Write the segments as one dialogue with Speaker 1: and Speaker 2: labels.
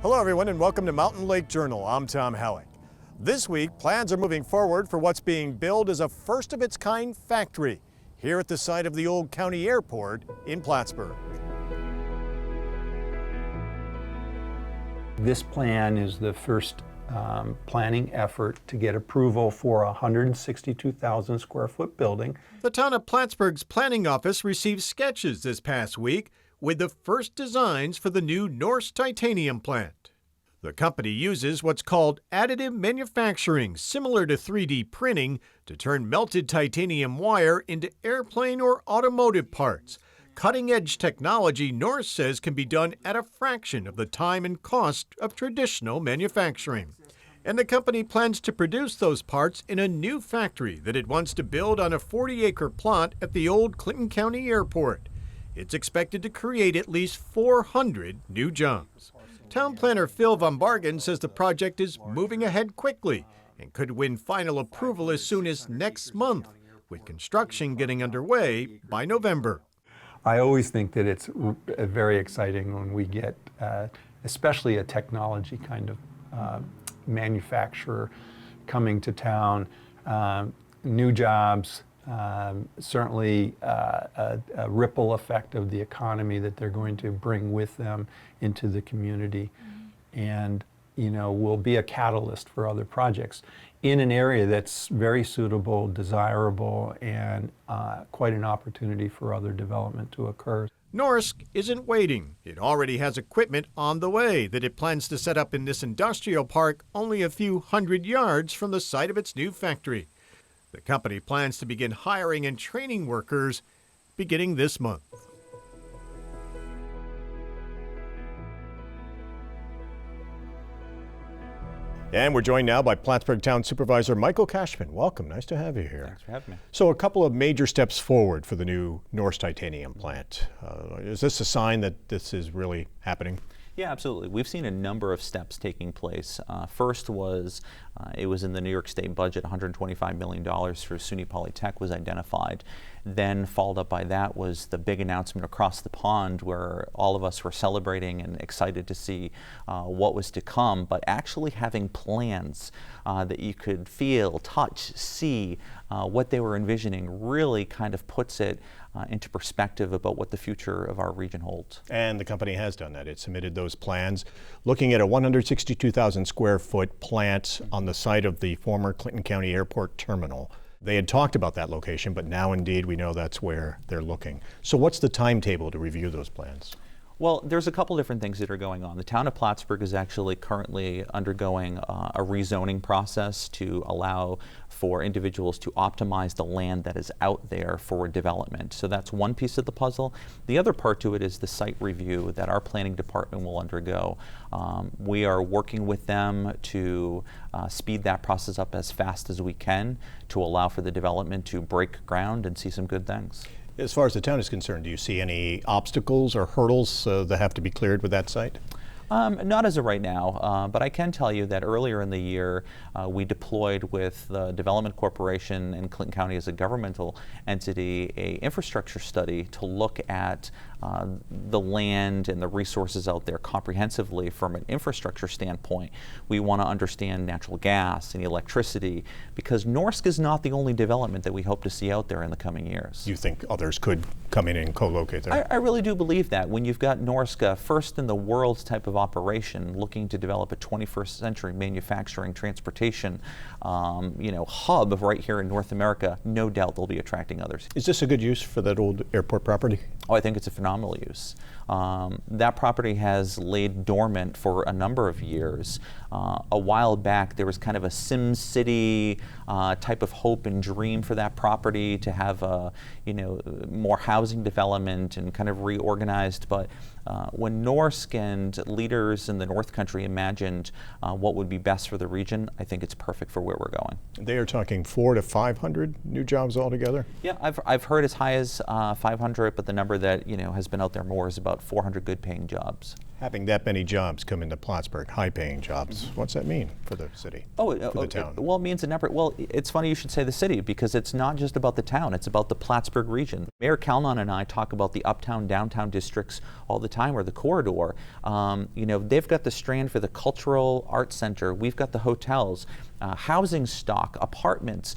Speaker 1: Hello everyone and welcome to Mountain Lake Journal. I'm Tom Hellick. This week, plans are moving forward for what's being billed as a first-of-its-kind factory here at the site of the old county airport in Plattsburgh.
Speaker 2: This plan is the first planning effort to get approval for a 162,000 square foot building.
Speaker 1: The town of Plattsburgh's planning office received sketches this past week with the first designs for the new Norsk Titanium plant. The company uses what's called additive manufacturing, similar to 3D printing, to turn melted titanium wire into airplane or automotive parts. Cutting-edge technology, Norsk says, can be done at a fraction of the time and cost of traditional manufacturing. And the company plans to produce those parts in a new factory that it wants to build on a 40-acre plot at the old Clinton County Airport. It's expected to create at least 400 new jobs. Town planner Phil Van Bargen says the project is moving ahead quickly and could win final approval as soon as next month, with construction getting underway by November.
Speaker 2: I always think that it's very exciting when we get, especially a technology kind of manufacturer coming to town, new jobs, certainly a ripple effect of the economy that they're going to bring with them into the community, and will be a catalyst for other projects in an area that's very suitable, desirable, and quite an opportunity for other development to occur.
Speaker 1: Norsk isn't waiting. It already has equipment on the way that it plans to set up in this industrial park only a few hundred yards from the site of its new factory. The company plans to begin hiring and training workers beginning this month. And we're joined now by Plattsburgh Town Supervisor Michael Cashman. Welcome, nice to have you here.
Speaker 3: Thanks for having me.
Speaker 1: So a couple of major steps forward for the new Norsk Titanium plant. Is this a sign that this is really happening?
Speaker 3: Yeah, absolutely. We've seen a number of steps taking place. First was, it was in the New York State budget, $125 million for SUNY Polytech was identified. Then followed up by that was the big announcement across the pond where all of us were celebrating and excited to see what was to come, but actually having plans that you could feel, touch, see what they were envisioning really kind of puts it into perspective about what the future of our region holds.
Speaker 1: And the company has done that. It submitted those plans, looking at a 162,000 square foot plant on the site of the former Clinton County Airport terminal. They had talked about that location, but now indeed we know that's where they're looking. So what's the timetable to review those plans?
Speaker 3: Well, there's a couple different things that are going on. The town of Plattsburgh is actually currently undergoing a rezoning process to allow for individuals to optimize the land that is out there for development. So that's one piece of the puzzle. The other part to it is the site review that our planning department will undergo. We are working with them to speed that process up as fast as we can to allow for the development to break ground and see some good things.
Speaker 1: As far as the town is concerned, do you see any obstacles or hurdles that have to be cleared with that site?
Speaker 3: Not as of right now, but I can tell you that earlier in the year we deployed with the Development Corporation in Clinton County as a governmental entity an infrastructure study to look at the land and the resources out there comprehensively from an infrastructure standpoint. We want to understand natural gas and electricity because Norsk is not the only development that we hope to see out there in the coming years.
Speaker 1: You think others could come in and co-locate there?
Speaker 3: I really do believe that. When you've got Norsk, first in the world type of operation, looking to develop a 21st century manufacturing transportation hub right here in North America, no doubt they'll be attracting others.
Speaker 1: Is this a good use for that old airport property?
Speaker 3: Oh, I think it's a phenomenal use. That property has laid dormant for a number of years. A while back, there was kind of a Sim City type of hope and dream for that property to have more housing development and kind of reorganized. But when Norsk and leaders in the North Country imagined what would be best for the region, I think it's perfect for where we're going.
Speaker 1: They are talking 400 to 500 new jobs altogether?
Speaker 3: Yeah, I've heard as high as 500, but the number that has been out there more is about 400 good-paying jobs.
Speaker 4: Having that many jobs come into Plattsburgh, high-paying jobs, what's that mean for the city, for the town?
Speaker 3: Well, it means a number. Well, it's funny you should say the city, because it's not just about the town, it's about the Plattsburgh region. Mayor Kalman and I talk about the uptown, downtown districts all the time, or the corridor. They've got the Strand for the Cultural Arts Center, we've got the hotels, housing stock, apartments.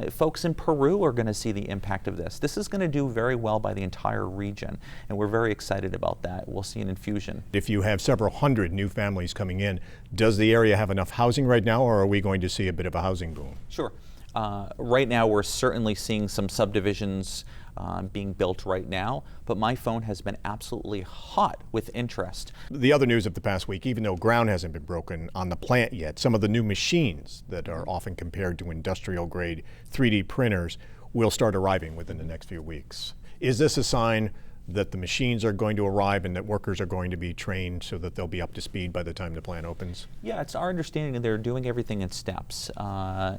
Speaker 3: Folks in Peru are going to see the impact of this. This is going to do very well by the entire region, and we're very excited about that. We'll see an infusion.
Speaker 4: If you have several hundred new families coming in, does the area have enough housing right now, or are we going to see a bit of a housing boom?
Speaker 3: Sure. Right now we're certainly seeing some subdivisions being built right now, but my phone has been absolutely hot with interest.
Speaker 4: The other news of the past week, even though ground hasn't been broken on the plant yet, some of the new machines that are often compared to industrial grade 3D printers will start arriving within the next few weeks. Is this a sign that the machines are going to arrive and that workers are going to be trained so that they'll be up to speed by the time the plant opens?
Speaker 3: Yeah, it's our understanding that they're doing everything in steps. When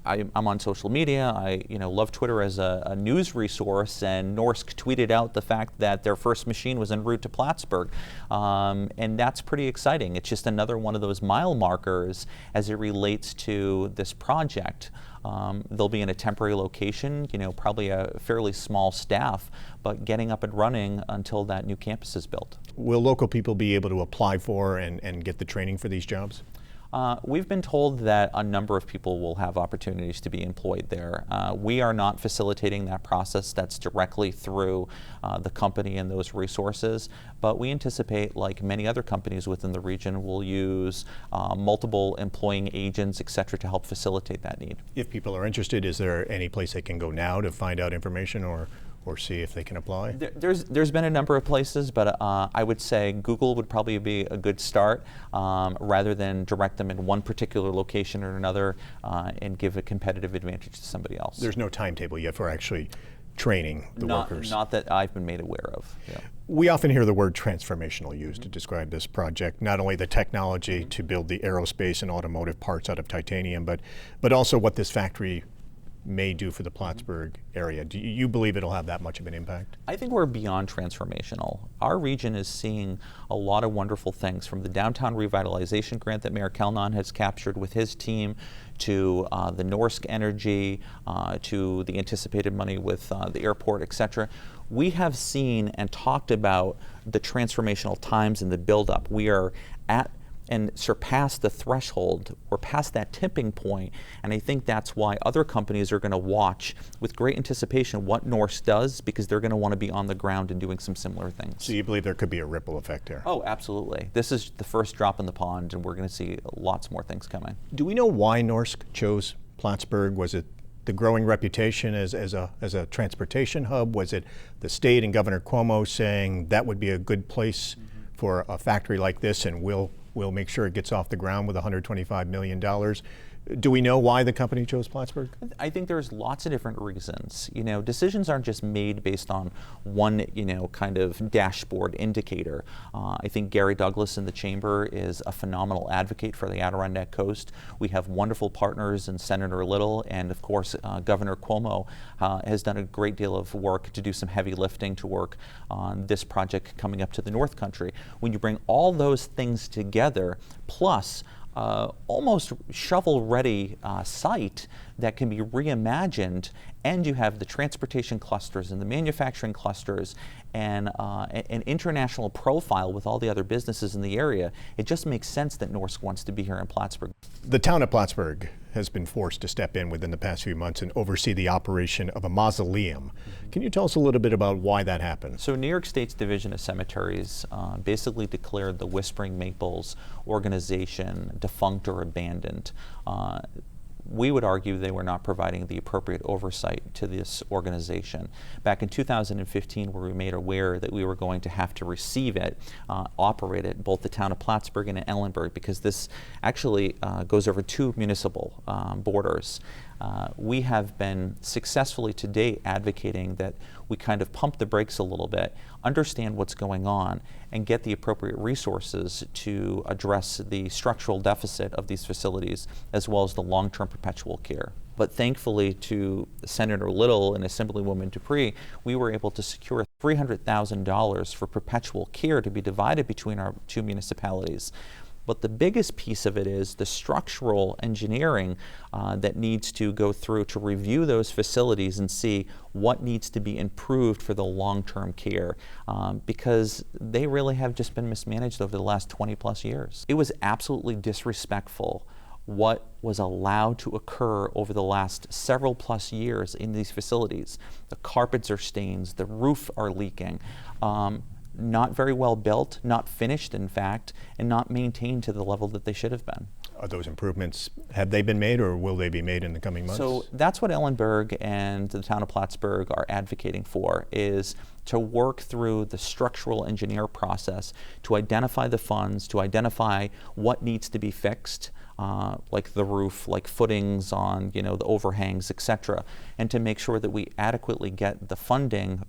Speaker 3: I'm on social media, I love Twitter as a news resource, and Norsk tweeted out the fact that their first machine was en route to Plattsburgh, and that's pretty exciting. It's just another one of those mile markers as it relates to this project. They'll be in a temporary location, probably a fairly small staff, but getting up and running until that new campus is built.
Speaker 4: Will local people be able to apply for and get the training for these jobs?
Speaker 3: We've been told that a number of people will have opportunities to be employed there. We are not facilitating that process. That's directly through the company and those resources. But we anticipate, like many other companies within the region, will use multiple employing agents, et cetera, to help facilitate that need.
Speaker 4: If people are interested, is there any place they can go now to find out information or see if they can apply?
Speaker 3: There's been a number of places, but I would say Google would probably be a good start, rather than direct them in one particular location or another and give a competitive advantage to somebody else.
Speaker 4: There's no timetable yet for actually training the workers?
Speaker 3: Not that I've been made aware of. Yeah.
Speaker 4: We often hear the word transformational used to describe this project, not only the technology to build the aerospace and automotive parts out of titanium, but also what this factory may do for the Plattsburgh area. Do you believe it'll have that much of an impact?
Speaker 3: I think we're beyond transformational. Our region is seeing a lot of wonderful things, from the downtown revitalization grant that Mayor Kalman has captured with his team, to the Norsk Energy, to the anticipated money with the airport, et cetera. We have seen and talked about the transformational times in the buildup. We are at and surpass the threshold. We're past that tipping point, and I think that's why other companies are going to watch with great anticipation what Norsk does, because they're going to want to be on the ground and doing some similar things.
Speaker 4: So you believe there could be a ripple effect there?
Speaker 3: Oh, absolutely. This is the first drop in the pond, and we're going to see lots more things coming.
Speaker 4: Do we know why Norsk chose Plattsburgh? Was it the growing reputation as a transportation hub? Was it the state and Governor Cuomo saying that would be a good place for a factory like this, and we'll make sure it gets off the ground with $125 million? Do we know why the company chose Plattsburgh?
Speaker 3: I think there's lots of different reasons. Decisions aren't just made based on one, kind of dashboard indicator. I think Gary Douglas in the chamber is a phenomenal advocate for the Adirondack coast. We have wonderful partners in Senator Little, and of course, Governor Cuomo has done a great deal of work to do some heavy lifting to work on this project coming up to the North Country. When you bring all those things together, plus almost shovel-ready site that can be reimagined, and you have the transportation clusters and the manufacturing clusters and an international profile with all the other businesses in the area, it just makes sense that Norsk wants to be here in Plattsburgh.
Speaker 4: The town of Plattsburgh has been forced to step in within the past few months and oversee the operation of a mausoleum. Can you tell us a little bit about why that happened?
Speaker 3: So New York State's Division of Cemeteries basically declared the Whispering Maples organization defunct or abandoned. We would argue they were not providing the appropriate oversight to this organization. Back in 2015, we were made aware that we were going to have to receive it, operate it, both the town of Plattsburgh and Ellenburg, because this actually goes over two municipal borders. We have been successfully to date advocating that we kind of pump the brakes a little bit, understand what's going on, and get the appropriate resources to address the structural deficit of these facilities, as well as the long-term perpetual care. But thankfully to Senator Little and Assemblywoman Dupree, we were able to secure $300,000 for perpetual care to be divided between our two municipalities. But the biggest piece of it is the structural engineering that needs to go through to review those facilities and see what needs to be improved for the long-term care, because they really have just been mismanaged over the last 20+ years. It was absolutely disrespectful what was allowed to occur over the last several plus years in these facilities. The carpets are stains, the roof are leaking. Not very well built, not finished in fact, and not maintained to the level that they should have been.
Speaker 4: Are those improvements, have they been made or will they be made in the coming months?
Speaker 3: So that's what Ellenberg and the town of Plattsburgh are advocating for, is to work through the structural engineer process to identify the funds, to identify what needs to be fixed, like the roof, like footings on, the overhangs, etc., and to make sure that we adequately get the funding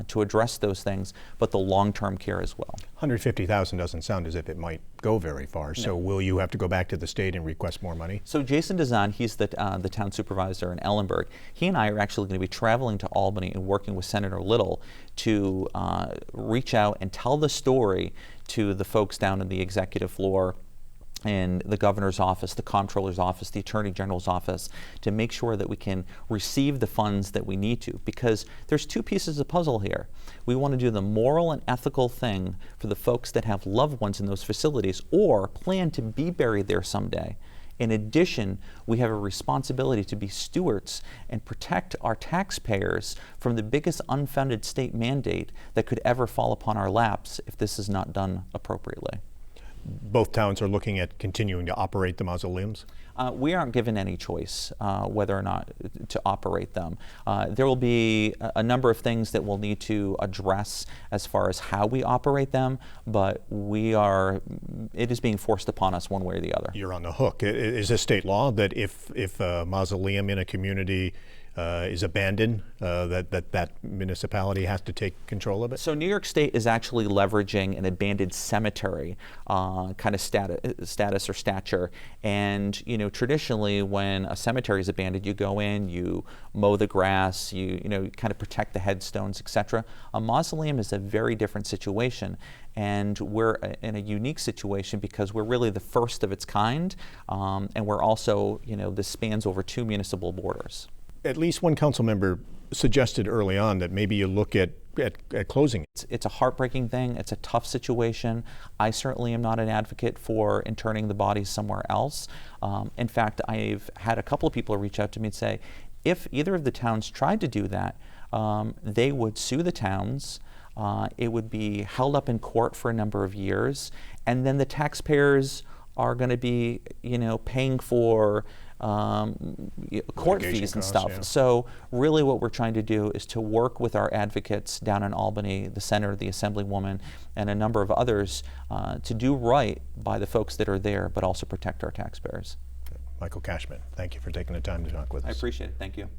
Speaker 3: to address those things, but the long-term care as well.
Speaker 4: $150,000 doesn't sound as if it might go very far. No. So will you have to go back to the state and request more money?
Speaker 3: So Jason Dazan, he's the town supervisor in Ellenberg. He and I are actually going to be traveling to Albany and working with Senator Little to reach out and tell the story to the folks down in the executive floor and the governor's office, the comptroller's office, the attorney general's office, to make sure that we can receive the funds that we need to. Because there's two pieces of puzzle here. We want to do the moral and ethical thing for the folks that have loved ones in those facilities or plan to be buried there someday. In addition, we have a responsibility to be stewards and protect our taxpayers from the biggest unfunded state mandate that could ever fall upon our laps if this is not done appropriately.
Speaker 4: Both towns are looking at continuing to operate the mausoleums?
Speaker 3: We aren't given any choice whether or not to operate them. There will be a number of things that we'll need to address as far as how we operate them, but it is being forced upon us one way or the other.
Speaker 4: You're on the hook. Is this state law that if a mausoleum in a community is abandoned, that municipality has to take control of it?
Speaker 3: So New York State is actually leveraging an abandoned cemetery kind of status or stature. And traditionally, when a cemetery is abandoned, you go in, you mow the grass, you kind of protect the headstones, etc. A mausoleum is a very different situation. And we're in a unique situation because we're really the first of its kind, and we're also, this spans over 2 municipal borders.
Speaker 4: At least one council member suggested early on that maybe you look at closing it.
Speaker 3: It's a heartbreaking thing. It's a tough situation. I certainly am not an advocate for interring the bodies somewhere else. In fact, I've had a couple of people reach out to me and say, if either of the towns tried to do that, they would sue the towns. It would be held up in court for a number of years, and then the taxpayers are going to be, paying for court fees and stuff.
Speaker 4: Yeah.
Speaker 3: So really what we're trying to do is to work with our advocates down in Albany, the senator, the assemblywoman, and a number of others to do right by the folks that are there, but also protect our taxpayers.
Speaker 4: Michael Cashman, thank you for taking the time to talk with us.
Speaker 3: I appreciate it. Thank you.